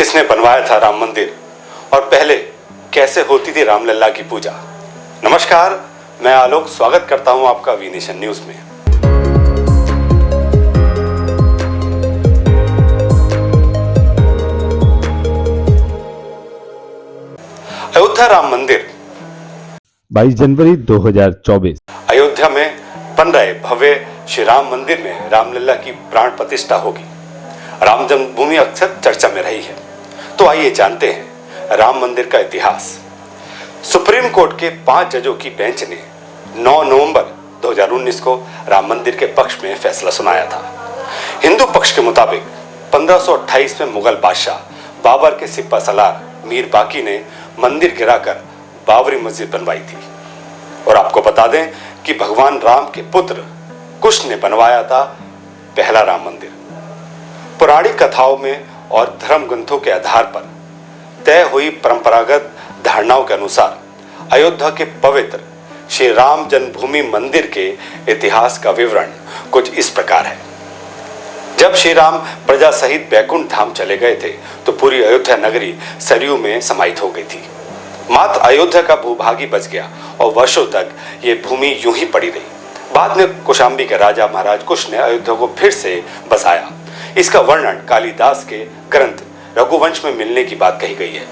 किसने बनवाया था राम मंदिर और पहले कैसे होती थी रामलला की पूजा। नमस्कार, मैं आलोक स्वागत करता हूं आपका वी नेशन न्यूज में। अयोध्या राम मंदिर 22 जनवरी 2024। अयोध्या में बन रहे भव्य श्री राम मंदिर में रामलला की प्राण प्रतिष्ठा होगी। राम जन्मभूमि अक्सर चर्चा में रही है, तो आइए जानते हैं राम मंदिर का इतिहास। सुप्रीम कोर्ट के 5 जजों की बेंच ने 9 नवंबर 2019 को राम मंदिर के पक्ष में फैसला सुनाया था। हिंदू पक्ष के मुताबिक 1528 में मुगल बादशाह बाबर के सिपा सलार मीर बाकी ने मंदिर गिराकर बाबरी मस्जिद बनवाई थी। और आपको बता दें कि भगवान राम के पुत्र कुश ने बनवाया था पहला राम मंदिर। पौराणिक कथाओं में और धर्म ग्रंथों के आधार पर तय हुई परंपरागत धारणाओं के अनुसार अयोध्या के पवित्र श्री राम जन्मभूमि मंदिर के इतिहास का विवरण कुछ इस प्रकार है। जब श्री राम प्रजा सहित बैकुंठ धाम चले गए थे तो पूरी अयोध्या नगरी सरयू में समाहित हो गई थी। मात्र अयोध्या का भूभाग बच गया और वर्षों तक ये भूमि यूं ही पड़ी रही। बाद में कौशाम्बी के राजा महाराज कुश ने अयोध्या को फिर से बसाया। इसका वर्णन कालिदास के ग्रंथ रघुवंश में मिलने की बात कही गई है।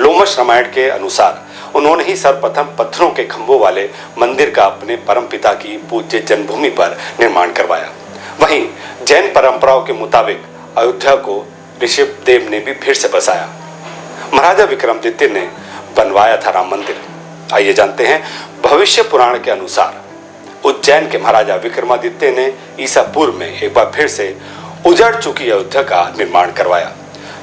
लोमश रामायण के अनुसार उन्होंने ही सर्वप्रथम पत्थरों के खंभों वाले मंदिर का अपने परमपिता की पूज्य जन्मभूमि पर निर्माण करवाया। वहीं जैन परंपराओं के मुताबिक अयोध्या को ऋषभदेव ने भी फिर से बसाया। महाराजा विक्रमादित्य ने बनवाया था राम मंदिर। आइए जानते हैं भविष्य पुराण के अनुसार उज्जैन के महाराजा विक्रमादित्य ने ईसा पूर्व में एक बार फिर से उजड़ चुकी अयोध्या का निर्माण करवाया।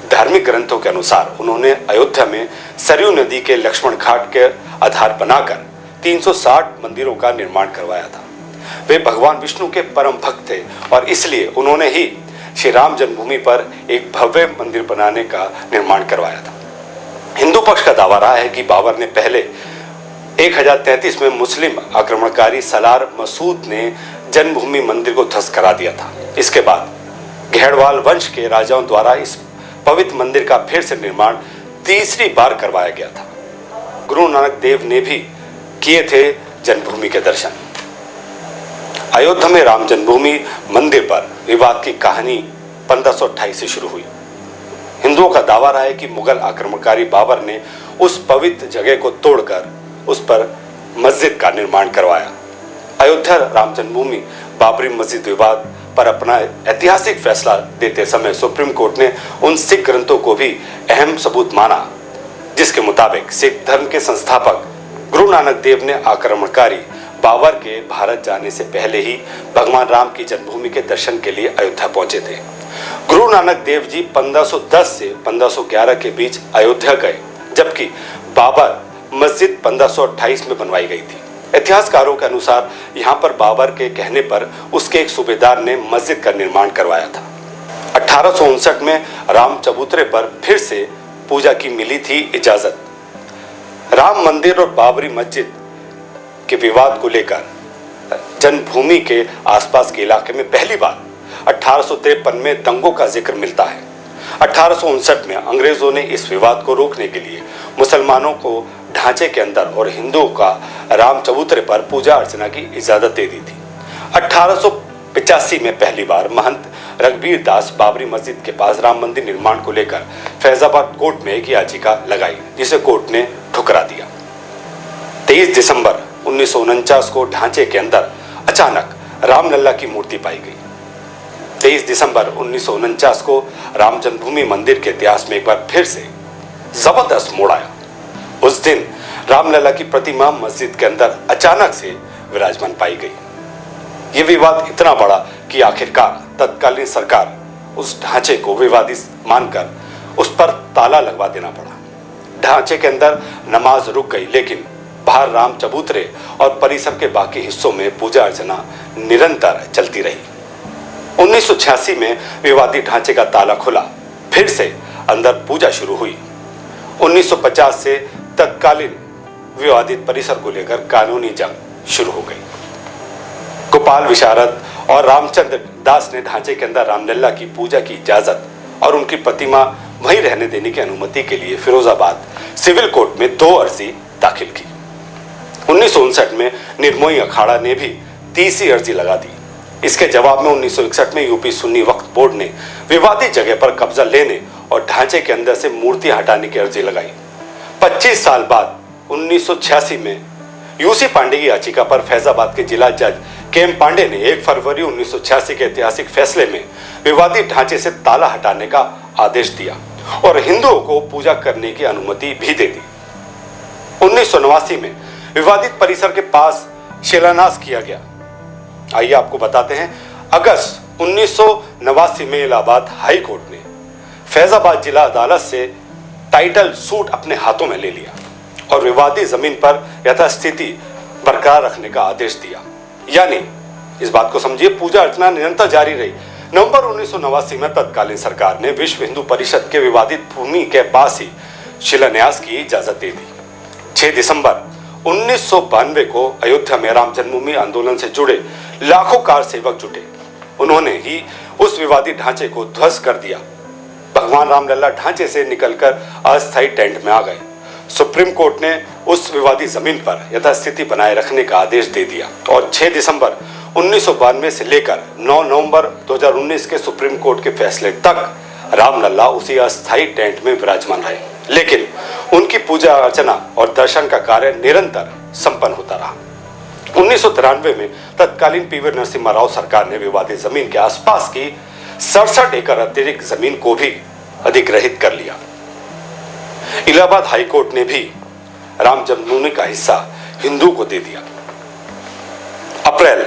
धार्मिक ग्रंथों के अनुसार उन्होंने अयोध्या में सरयू नदी के लक्ष्मण घाट के आधार बनाकर 360 मंदिरों का निर्माण करवाया था। वे भगवान विष्णु के परम भक्त थे और इसलिए उन्होंने ही श्री राम जन्मभूमि पर एक भव्य मंदिर बनाने का निर्माण करवाया था। हिंदू पक्ष का दावा रहा है कि बाबर ने पहले 1033 में मुस्लिम आक्रमणकारी सलार मसूद ने जन्मभूमि मंदिर को ध्वस्त करा दिया था। इसके बाद घेड़वाल वंश के राजाओं द्वारा इस पवित्र मंदिर का फिर से निर्माण तीसरी बार करवाया गया था। गुरु नानक देव ने भी किए थे जन्मभूमि के दर्शन। अयोध्या में राम जन्मभूमि मंदिर पर विवाद की कहानी 1528 से शुरू हुई। हिंदुओं का दावा रहा है कि मुगल आक्रमणकारी बाबर ने उस पवित्र जगह को तोड़कर उस पर मस्जिद का निर्माण करवाया। अयोध्या राम जन्मभूमि बाबरी मस्जिद विवाद पर अपना ऐतिहासिक फैसला देते समय सुप्रीम कोर्ट ने उन सिख ग्रंथों को भी अहम सबूत माना जिसके मुताबिक सिख धर्म के संस्थापक गुरु नानक देव ने आक्रमणकारी बाबर के भारत जाने से पहले ही भगवान राम की जन्मभूमि के दर्शन के लिए अयोध्या पहुंचे थे। गुरु नानक देव जी 1510 से 1511 के बीच अयोध्या गए, जबकि बाबर मस्जिद 1528 में बनवाई गई थी। इतिहासकारों के अनुसार यहाँ पर बाबर के कहने पर उसके एक सूबेदार ने मस्जिद का निर्माण करवाया था। 1859 में राम चबूतरे पर फिर से पूजा की मिली थी इजाजत। राम मंदिर और बाबरी मस्जिद के विवाद को लेकर जन्मभूमि के आसपास के इलाके में पहली बार 1853 में दंगों का जिक्र मिलता है। 1859 में अंग्रेजों ने इस विवाद को रोकने के लिए मुसलमानों को ढांचे के अंदर और हिंदुओं का राम चबूतरे पर पूजा अर्चना की इजाजत दे दी थी। 1885 में पहली बार महंत रघुवीर दास बाबरी मस्जिद के पास राम मंदिर निर्माण को लेकर फैजाबाद कोर्ट में एक याचिका लगाई, जिसे कोर्ट ने ठुकरा दिया। 23 दिसंबर 1949 को ढांचे के अंदर अचानक रामलला की मूर्ति पाई गई। 23 दिसंबर 1949 को राम जन्मभूमि मंदिर के इतिहास में एक बार फिर से जबरदस्त मोड़ आया। उस दिन रामलला की प्रतिमा मस्जिद के अंदर अचानक से विराजमान पाई गई। यह विवाद इतना बड़ा कि आखिरकार तत्कालीन सरकार उस ढांचे को विवादित मानकर उस पर ताला लगवा देना पड़ा। ढांचे के अंदर नमाज रुक गई, लेकिन बाहर राम चबूतरे और परिसर के बाकी हिस्सों में पूजा अर्चना निरंतर चलती रही। 1986 में विवादित ढांचे का ताला खुला, फिर से अंदर पूजा शुरू हुई। 1950 से तत्कालीन विवादित परिसर को लेकर कानूनी जंग शुरू हो गई। गोपाल विशारद और रामचंद्र दास ने ढांचे के अंदर रामलला की पूजा की इजाजत और उनकी प्रतिमा वहीं रहने देने की अनुमति के लिए फिरोजाबाद सिविल कोर्ट में 2 अर्जी दाखिल की। 1959 में निर्मोही अखाड़ा ने भी तीसरी अर्जी लगा दी। इसके जवाब में 1961 में यूपी सुन्नी वक्फ बोर्ड ने विवादित जगह पर कब्जा लेने और ढांचे के अंदर से मूर्ति हटाने की अर्जी लगाई। 25 साल बाद 1986 में यूसी पांडे की याचिका पर फैजाबाद के जिला जज केएम पांडे ने 1 फरवरी 1986 के ऐतिहासिक फैसले में विवादित ढांचे से ताला हटाने का आदेश दिया और हिंदुओं को पूजा करने की अनुमति भी दे दी। 1989 में विवादित परिसर के पास शिलान्यास किया गया। आइए आपको बताते हैं, अगस्त 1989 में इलाहाबाद हाई कोर्ट ने फैजाबाद जिला अदालत से टाइटल सूट अपने हाथों में ले लिया और विवादित जमीन पर यथास्थिति बरकरार रखने का आदेश दिया। यानी इस बात को समझिए, पूजा अर्चना निरंतर जारी रही। नवंबर 1989 में तत्कालीन सरकार ने विश्व हिंदू परिषद के विवादित भूमि के पास ही शिलान्यास की इजाजत दे दी। 6 दिसंबर 1992 को अयोध्या में राम जन्मभूमि आंदोलन से जुड़े लाखों कार सेवक जुटे। उन्होंने ही उस विवादित ढांचे को ध्वस्त कर दिया। भगवान रामलला ढांचे से निकलकर अस्थायी टेंट में आ गए। सुप्रीम कोर्ट ने उस विवादित जमीन पर यथास्थिति बनाए रखने का आदेश दे दिया और 6 दिसंबर 1992 से लेकर 9 नवंबर 2019 के सुप्रीम कोर्ट के फैसले तक रामलला उसी अस्थायी टेंट में विराजमान रहे, लेकिन उनकी पूजा अर्चना और दर्शन का कार्य निरंतर संपन्न होता रहा। 1993 में तत्कालीन पीवी नरसिम्हा राव सरकार ने विवादित जमीन के आसपास की 67 एकड़ अतिरिक्त जमीन को भी अधिग्रहित कर लिया। इलाहाबाद हाई कोर्ट ने भी राम जन्मभूमि का हिस्सा हिंदू को दे दिया। अप्रैल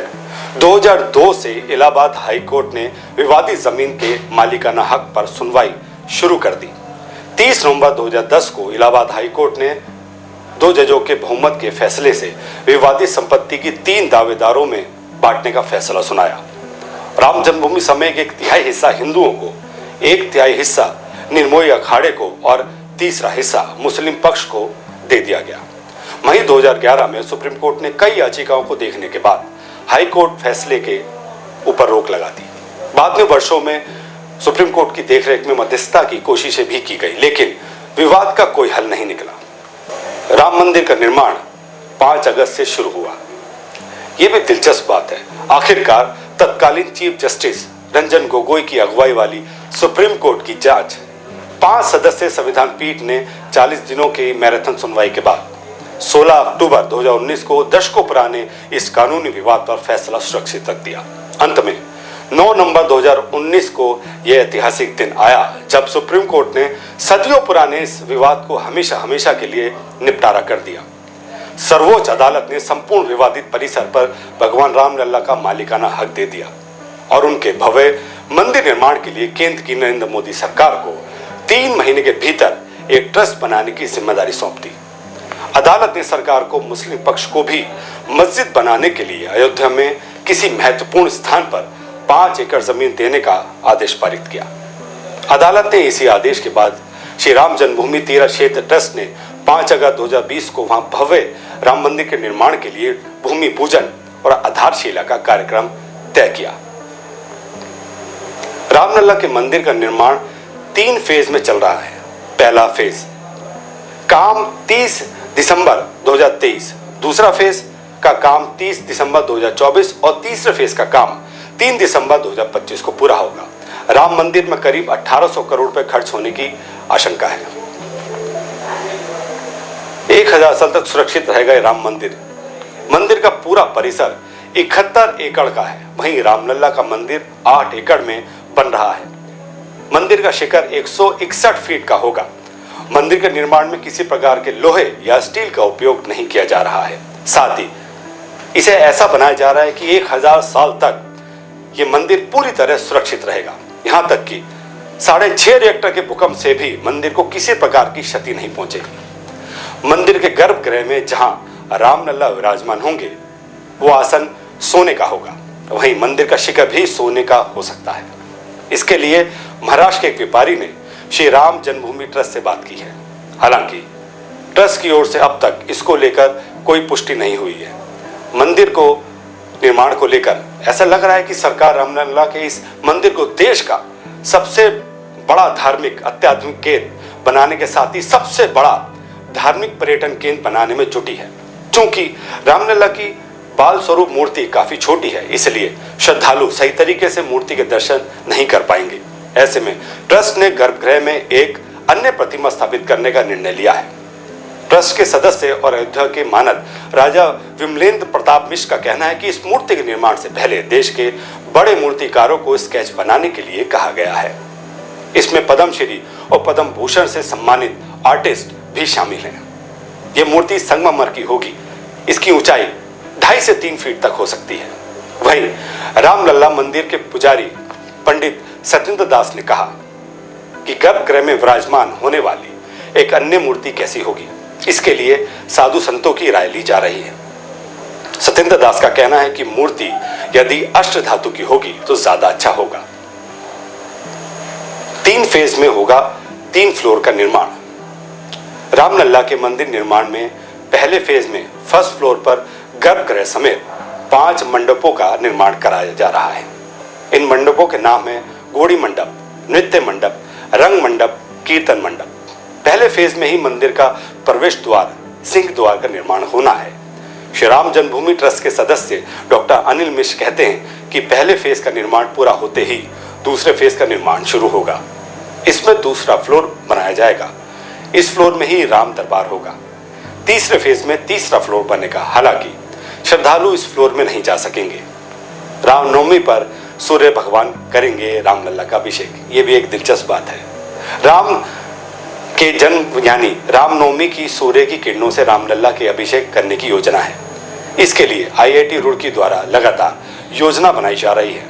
2002 से इलाहाबाद हाई कोर्ट ने विवादित जमीन के मालिकाना हक पर सुनवाई शुरू कर दी। 30 नवंबर 2010 को इलाहाबाद हाई कोर्ट ने 2 जजों के बहुमत के फैसले से विवादित संपत्ति की 3 दावेदारों में बांटने का फैसला सुनाया। राम जन्मभूमि समेत 1/3 हिस्सा हिंदुओं को, 1/3 हिस्सा निर्मोही अखाड़े को और 1/3 हिस्सा मुस्लिम पक्ष को दे दिया गया। वहीं 2011 में सुप्रीम कोर्ट ने कई याचिकाओं को देखने के बाद हाई कोर्ट फैसले के ऊपर रोक लगा दी। बाद में वर्षों में सुप्रीम कोर्ट की देखरेख में मध्यस्थता की कोशिशें भी की गई, लेकिन विवाद का कोई हल नहीं निकला। राम मंदिर का निर्माण 5 अगस्त से शुरू हुआ। यह भी दिलचस्प बात है, आखिरकार तत्कालीन चीफ जस्टिस रंजन गोगोई की अगुवाई वाली सुप्रीम कोर्ट की जांच 5 सदस्यीय संविधान पीठ ने 40 दिनों की मैराथन सुनवाई के बाद 16 अक्टूबर 2019 को दशकों पुराने इस कानूनी विवाद पर फैसला सुरक्षित रख दिया। अंत में 9 नवंबर 2019 को यह ऐतिहासिक दिन आया जब सुप्रीम कोर्ट ने सदियों पुराने इस विवाद को हमेशा हमेशा के लिए निपटारा कर दिया। सर्वोच्च अदालत ने संपूर्ण विवादित परिसर पर भगवान रामलला का मालिकाना हक दे दिया और उनके भव्य मंदिर निर्माण के लिए केंद्र की नरेंद्र मोदी सरकार को 3 महीने के भीतर एक ट्रस्ट बनाने की जिम्मेदारी सौंप दी। अदालत ने सरकार को मुस्लिम पक्ष को भी मस्जिद बनाने के लिए अयोध्या में किसी महत्वपूर्ण स्थान पर 5 एकड़ जमीन देने का आदेश पारित किया। अदालत ने इसी आदेश के बाद श्री राम जन्मभूमि तीर्थ क्षेत्र ट्रस्ट ने 5 अगस्त 2020 को वहां भव्य राम मंदिर के निर्माण के लिए भूमि पूजन और आधारशिला का कार्यक्रम तय किया। रामलला के मंदिर का निर्माण 3 फेज में चल रहा है। पहला फेज काम 30 दिसंबर 2023, दूसरा फेज का काम 30 दिसंबर 2024 और तीसरे फेज का काम 3 दिसंबर 2025 को पूरा होगा। राम मंदिर में करीब 1800 करोड़ रुपए खर्च होने की आशंका है। 1000 साल तक सुरक्षित रहेगा राम मंदिर। मंदिर का पूरा परिसर 71 एकड़ का है। वहीं रामलला का मंदिर 8 एकड़ में बन रहा है। मंदिर का शिखर 161 फीट का होगा। मंदिर के निर्माण में किसी प्रकार के लोहे या स्टील का उपयोग नहीं किया जा रहा है। साथ ही इसे ऐसा बनाया जा रहा है कि 1000 साल तक यह मंदिर पूरी तरह सुरक्षित रहेगा। यहां तक कि 6.5 रिएक्टर के भूकंप से भी मंदिर को किसी प्रकार की क्षति नहीं पहुंचेगी। मंदिर के गर्भगृह में जहां रामलला विराजमान होंगे वो आसन सोने का होगा। वहीं मंदिर का शिखर भी सोने का हो सकता है। इसके लिए महाराष्ट्र के एक व्यापारी ने श्री राम जन्मभूमि ट्रस्ट से बात की है। हालांकि ट्रस्ट की ओर से अब तक इसको लेकर कोई पुष्टि नहीं हुई है। मंदिर को निर्माण को लेकर ऐसा लग रहा है कि सरकार रामलला के इस मंदिर को देश का सबसे बड़ा धार्मिक अत्याधुनिक केंद्र बनाने के साथ ही सबसे बड़ा धार्मिक पर्यटन केंद्र बनाने में जुटी है। क्योंकि रामलला की बाल स्वरूप मूर्ति काफी छोटी है, इसलिए श्रद्धालु सही तरीके से मूर्ति के दर्शन नहीं कर पाएंगे। ऐसे में ट्रस्ट ने गर्भगृह में एक अन्य प्रतिमा स्थापित करने का निर्णय लिया है। ट्रस्ट के सदस्य और अयोध्या के मानद राजा विमलेंद्र प्रताप मिश्र का कहना है कि इस मूर्ति के निर्माण से पहले देश के बड़े मूर्तिकारों को स्केच बनाने के लिए कहा गया है। इसमें पद्मश्री और पद्म भूषण से सम्मानित आर्टिस्ट भी शामिल हैं। यह मूर्ति संगमरमर की होगी। इसकी ऊंचाई 2.5 से 3 फीट तक हो सकती है। वहीं रामलला मंदिर के पुजारी पंडित सत्येंद्र दास ने कहा कि गर्भगृह में विराजमान होने वाली एक अन्य मूर्ति कैसी होगी, इसके लिए साधु संतों की राय ली जा रही है। सत्येंद्र दास का कहना है कि मूर्ति यदि अष्ट धातु की होगी तो ज्यादा अच्छा होगा। 3 फेज में होगा 3 फ्लोर का निर्माण। रामलला के मंदिर निर्माण में पहले फेज में फर्स्ट फ्लोर पर गर्भगृह समेत 5 मंडपों का निर्माण कराया जा रहा है। इन मंडपों के नाम है घोड़ी मंडप, नृत्य मंडप, रंग मंडप, कीर्तन मंडप। पहले फेज में ही मंदिर का प्रवेश द्वार सिंह द्वार का निर्माण होना है। श्री राम जन्मभूमि ट्रस्ट के सदस्य डॉक्टर अनिल मिश्र कहते हैं कि पहले फेज का निर्माण पूरा होते ही दूसरे फेज का निर्माण शुरू होगा। इसमें दूसरा फ्लोर बनाया जाएगा। इस फ्लोर में ही राम दरबार होगा। तीसरे फेज में तीसरा फ्लोर बनेगा। हालांकि श्रद्धालु इस फ्लोर में नहीं जा सकेंगे। रामनवमी पर सूर्य भगवान करेंगे रामलला का अभिषेक। ये भी एक दिलचस्प बात है। राम के जन्म यानी रामनवमी की सूर्य की किरणों से रामलला के अभिषेक करने की योजना है। इसके लिए IIT रुड़की द्वारा लगातार योजना बनाई जा रही है।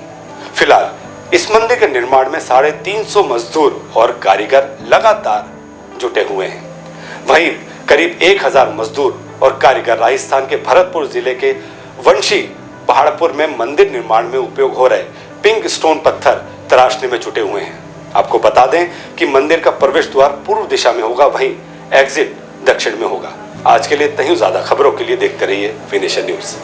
फिलहाल इस मंदिर के निर्माण में 350 मजदूर और कारीगर लगातार जुटे हुए हैं। वहीं करीब 1000 मजदूर और कारीगर राजस्थान के भरतपुर जिले के वंशी पहाड़पुर में मंदिर निर्माण में उपयोग हो रहे पिंक स्टोन पत्थर तराशने में जुटे हुए हैं। आपको बता दें कि मंदिर का प्रवेश द्वार पूर्व दिशा में होगा, वहीं एग्जिट दक्षिण में होगा। आज के लिए इतना ही। ज्यादा खबरों के लिए देखते रहिए वी नेशन न्यूज।